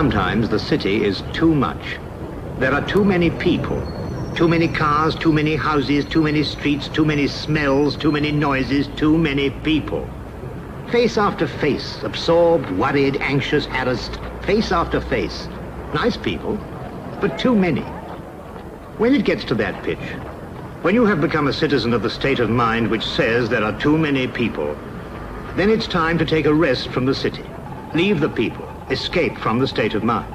Sometimes the city is too much. There are too many people, too many cars, too many houses, too many streets, too many smells, too many noises, too many people. Face after face, absorbed, worried, anxious, harassed, face after face. Nice people, but too many. When it gets to that pitch, when you have become a citizen of the state of mind which says there are too many people, then it's time to take a rest from the city, leave the people, escape from the state of mind.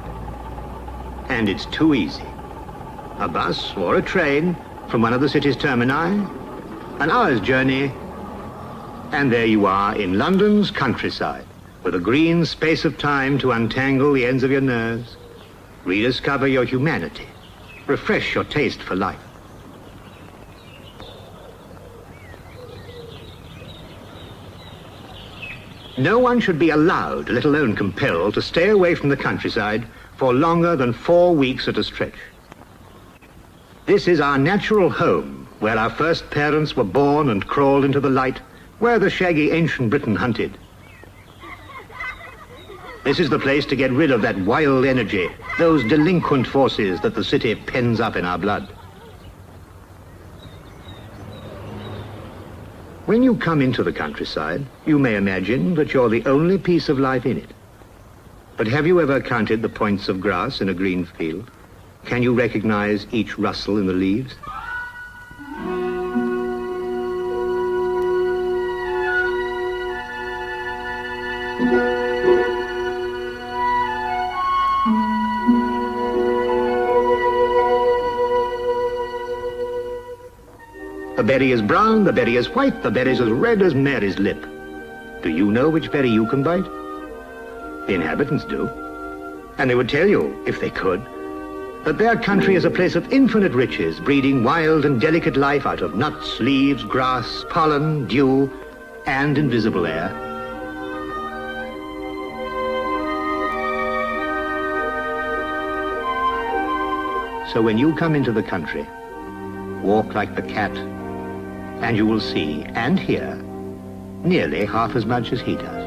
And it's too easy. A bus or a train from one of the city's termini, an hour's journey, and there you are in London's countryside, with a green space of time to untangle the ends of your nerves, rediscover your humanity, refresh your taste for life. No one should be allowed, let alone compelled, to stay away from the countryside for longer than 4 weeks at a stretch. This is our natural home, where our first parents were born and crawled into the light, where the shaggy ancient Britain hunted. This is the place to get rid of that wild energy, those delinquent forces that the city pens up in our blood. When you come into the countryside, you may imagine that you're the only piece of life in it. But have you ever counted the points of grass in a green field? Can you recognize each rustle in the leaves? The berry is brown, the berry is white, the berry is as red as Mary's lip. Do you know which berry you can bite? The inhabitants do. And they would tell you, if they could, that their country is a place of infinite riches, breeding wild and delicate life out of nuts, leaves, grass, pollen, dew, and invisible air. So when you come into the country, walk like the cat, and you will see and hear nearly half as much as he does.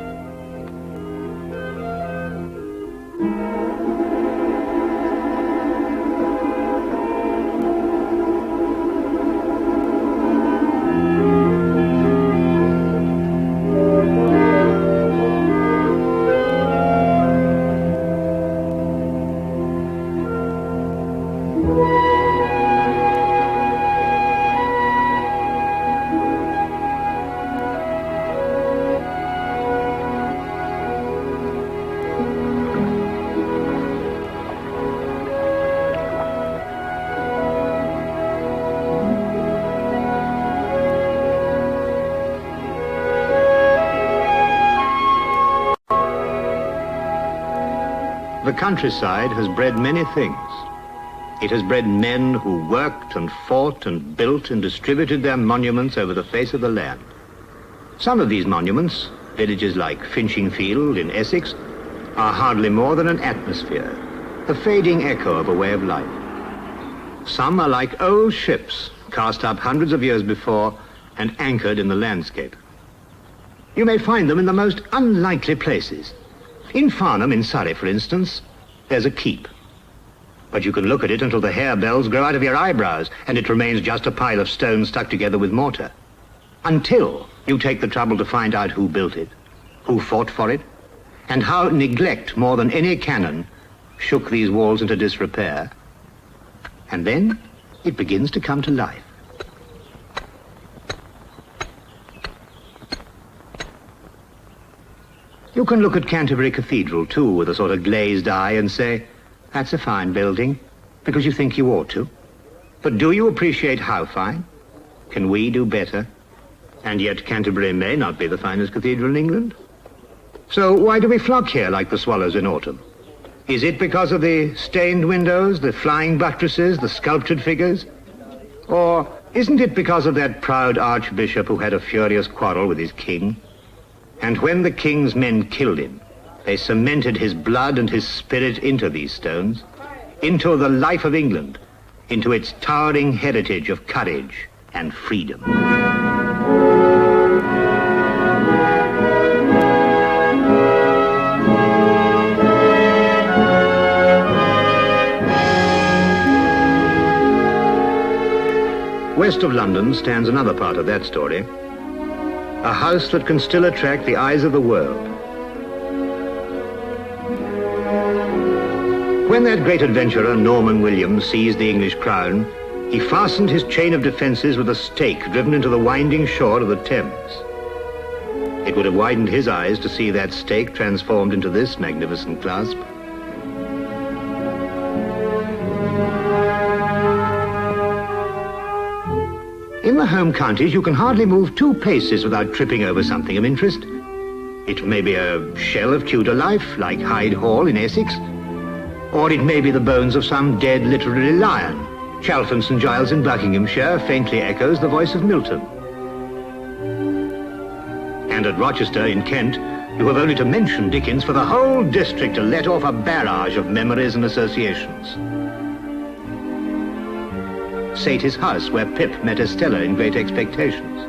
The countryside has bred many things. It has bred men who worked and fought and built and distributed their monuments over the face of the land. Some of these monuments, villages like Finchingfield in Essex, are hardly more than an atmosphere, the fading echo of a way of life. Some are like old ships, cast up hundreds of years before and anchored in the landscape. You may find them in the most unlikely places. In Farnham, in Surrey, for instance, there's a keep. But you can look at it until the harebells grow out of your eyebrows, and it remains just a pile of stones stuck together with mortar. Until you take the trouble to find out who built it, who fought for it, and how neglect more than any cannon shook these walls into disrepair. And then it begins to come to life. You can look at Canterbury Cathedral, too, with a sort of glazed eye and say, that's a fine building, because you think you ought to. But do you appreciate how fine? Can we do better? And yet Canterbury may not be the finest cathedral in England. So why do we flock here like the swallows in autumn? Is it because of the stained windows, the flying buttresses, the sculptured figures? Or isn't it because of that proud archbishop who had a furious quarrel with his king? And when the king's men killed him, they cemented his blood and his spirit into these stones, into the life of England, into its towering heritage of courage and freedom. west of London stands another part of that story. A house that can still attract the eyes of the world. When that great adventurer, Norman Williams, seized the English crown, he fastened his chain of defences with a stake driven into the winding shore of the Thames. It would have widened his eyes to see that stake transformed into this magnificent clasp. In the home counties, you can hardly move 2 paces without tripping over something of interest. It may be a shell of Tudor life, like Hyde Hall in Essex, or it may be the bones of some dead literary lion. Chalfont St Giles in Buckinghamshire faintly echoes the voice of Milton. And at Rochester in Kent, you have only to mention Dickens for the whole district to let off a barrage of memories and associations. Satie's house, where Pip met Estella in Great Expectations.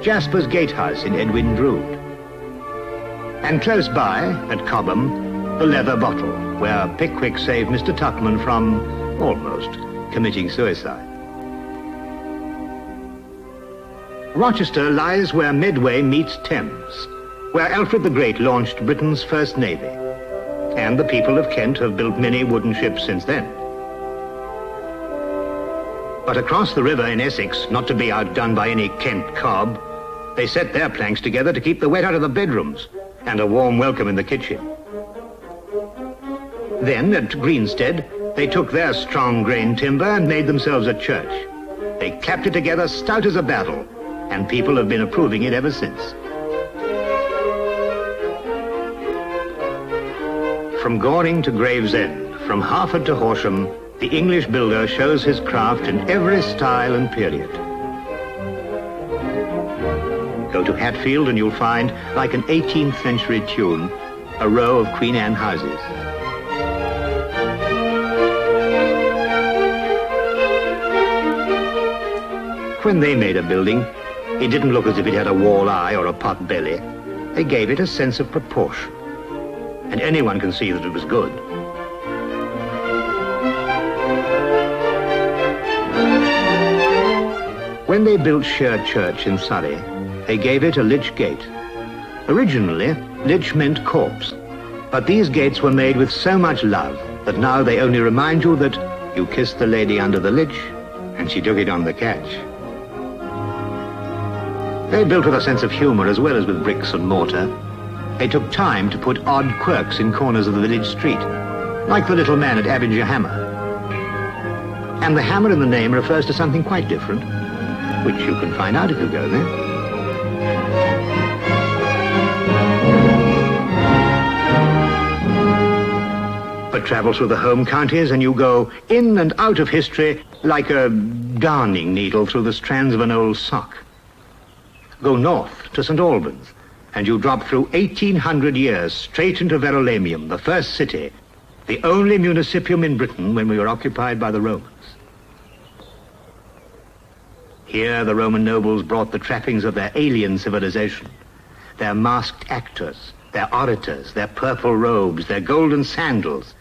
Jasper's Gatehouse in Edwin Drood. And close by, at Cobham, the Leather Bottle, where Pickwick saved Mr. Tupman from, almost, committing suicide. Rochester lies where Medway meets Thames, where Alfred the Great launched Britain's first navy, and the people of Kent have built many wooden ships since then. But across the river in Essex, not to be outdone by any Kent cob, they set their planks together to keep the wet out of the bedrooms, and a warm welcome in the kitchen. Then, at Greenstead, they took their strong grain timber and made themselves a church. They clapped it together stout as a battle, and people have been approving it ever since. From Goring to Gravesend, from Harford to Horsham, the English builder shows his craft in every style and period. Go to Hatfield and you'll find, like an 18th century tune, a row of Queen Anne houses. When they made a building, it didn't look as if it had a wall eye or a pot belly. They gave it a sense of proportion. And anyone can see that it was good. When they built Sher Church in Surrey, they gave it a lich gate. Originally, lich meant corpse, but these gates were made with so much love that now they only remind you that you kissed the lady under the lich and she took it on the catch. They built with a sense of humour as well as with bricks and mortar. They took time to put odd quirks in corners of the village street, like the little man at Abinger Hammer. And the hammer in the name refers to something quite different, which you can find out if you go there. But travel through the home counties and you go in and out of history like a darning needle through the strands of an old sock. Go north to St. Albans and you drop through 1800 years straight into Verulamium, the first city, the only municipium in Britain when we were occupied by the Romans. Here the Roman nobles brought the trappings of their alien civilization, their masked actors, their orators, their purple robes, their golden sandals,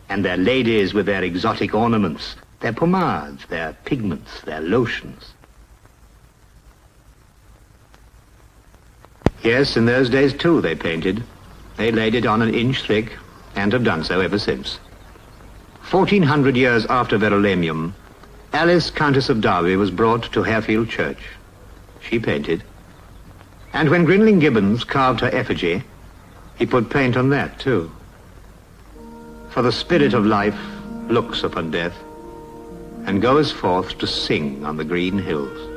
and their ladies with their exotic ornaments, their pomades, their pigments, their lotions. Yes, in those days too they painted. They laid it on an inch thick, and have done so ever since. 1400 years after Verulamium, Alice, Countess of Derby, was brought to Harefield Church. She painted. And when Grinling Gibbons carved her effigy, he put paint on that too. For the spirit of life looks upon death and goes forth to sing on the green hills.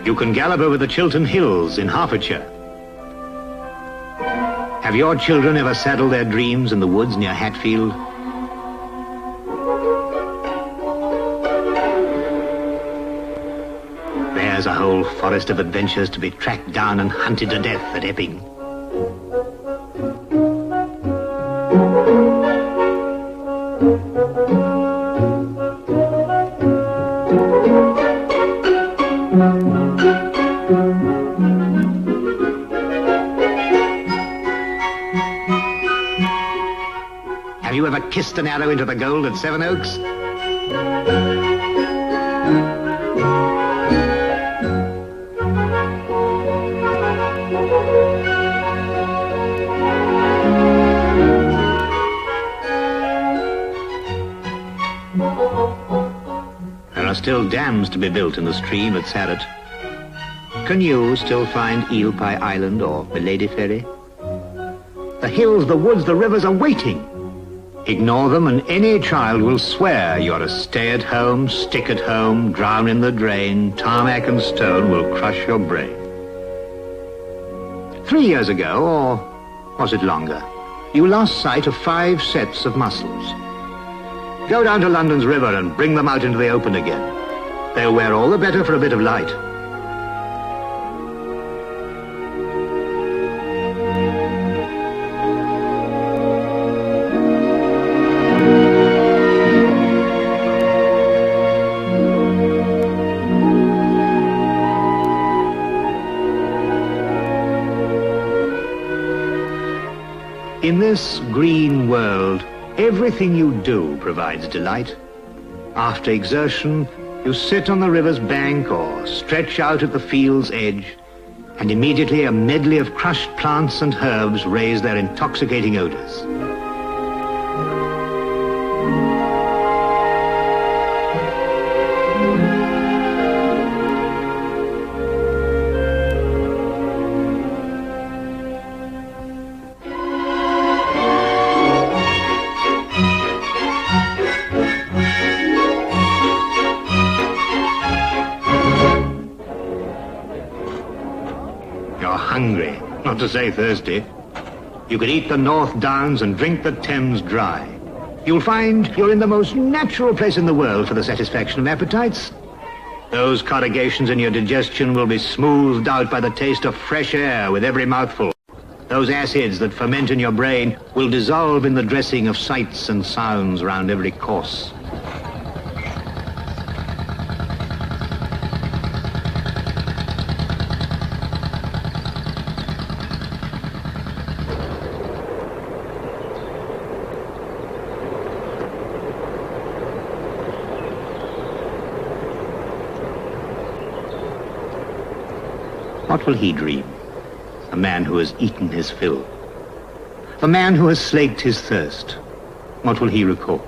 You can gallop over the Chiltern Hills in Hertfordshire. Have your children ever saddled their dreams in the woods near Hatfield? There's a whole forest of adventures to be tracked down and hunted to death at Epping. Have you ever kissed an arrow into the gold at Sevenoaks? There are still dams to be built in the stream at Sarrett. Can you still find Eel Pie Island or Milady Ferry? The hills, the woods, the rivers are waiting. Ignore them and any child will swear you're a stay-at-home, stick-at-home, drown in the drain, tarmac and stone will crush your brain. 3 years ago, or was it longer, you lost sight of 5 sets of muscles. Go down to London's river and bring them out into the open again. They'll wear all the better for a bit of light. In this green world, everything you do provides delight. After exertion, you sit on the river's bank or stretch out at the field's edge, and immediately a medley of crushed plants and herbs raise their intoxicating odors. Hungry, not to say thirsty. You could eat the North Downs and drink the Thames dry. You'll find you're in the most natural place in the world for the satisfaction of appetites. Those corrugations in your digestion will be smoothed out by the taste of fresh air with every mouthful. Those acids that ferment in your brain will dissolve in the dressing of sights and sounds round every course. What will he dream? A man who has eaten his fill. A man who has slaked his thirst. What will he recall?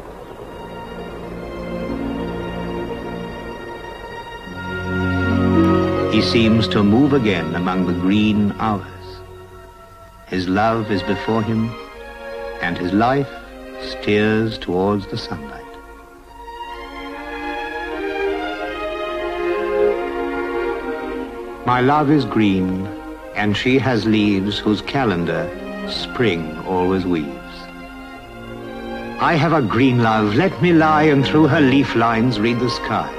He seems to move again among the green hours. His love is before him, and his life steers towards the sunlight. My love is green, and she has leaves whose calendar spring always weaves. I have a green love, let me lie and through her leaf lines read the sky.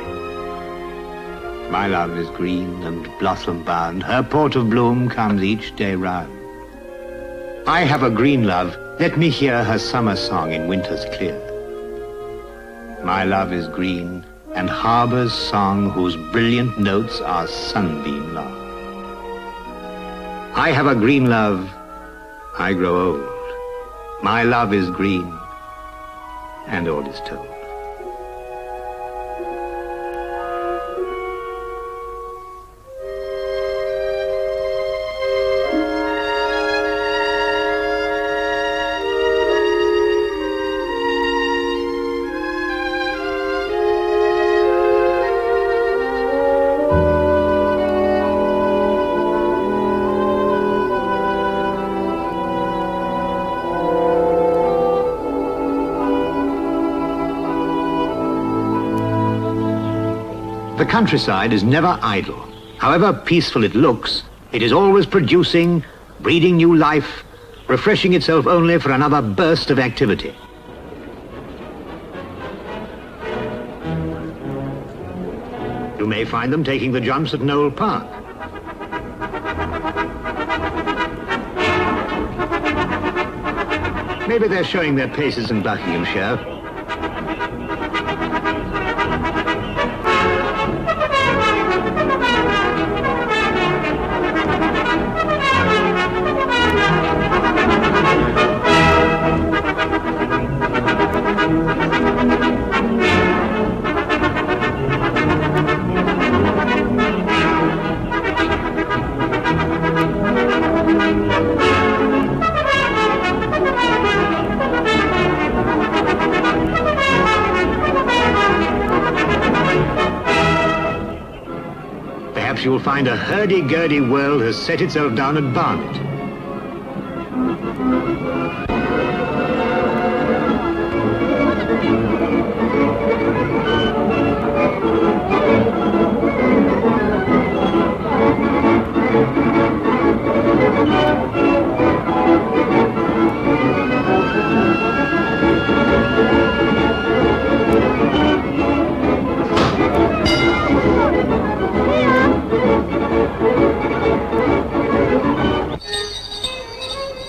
My love is green and blossom bound, her port of bloom comes each day round. I have a green love, let me hear her summer song in winters clear. My love is green, and harbours song whose brilliant notes are sunbeam long. I have a green love, I grow old. My love is green, and all is told. The countryside is never idle. However peaceful it looks, it is always producing, breeding new life, refreshing itself only for another burst of activity. You may find them taking the jumps at Knowle Park. Maybe they're showing their paces in Buckinghamshire. Perhaps you'll find a hurdy-gurdy world has set itself down at Barnet.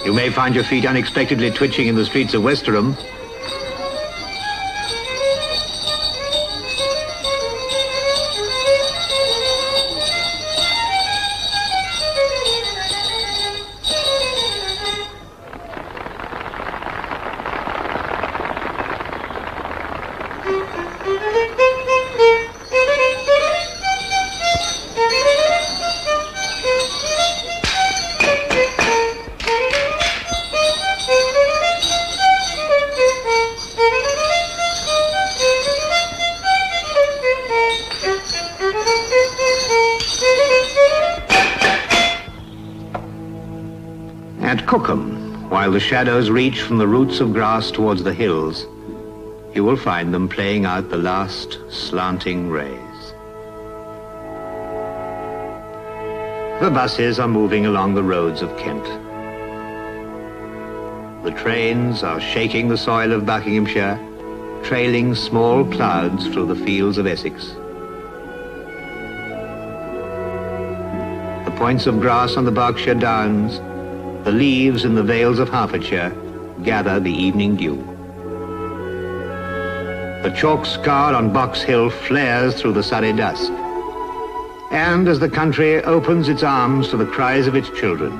You may find your feet unexpectedly twitching in the streets of Westerham. At Cookham, while the shadows reach from the roots of grass towards the hills, you will find them playing out the last slanting rays. The buses are moving along the roads of Kent. The trains are shaking the soil of Buckinghamshire, trailing small clouds through the fields of Essex. The points of grass on the Berkshire Downs, the leaves in the vales of Hertfordshire gather the evening dew. The chalk scar on Box Hill flares through the Surrey dusk. And as the country opens its arms to the cries of its children,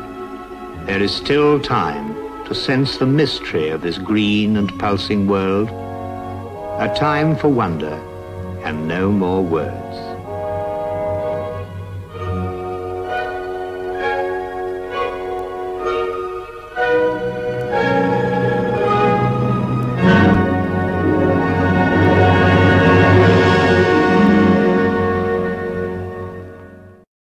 there is still time to sense the mystery of this green and pulsing world, a time for wonder and no more words.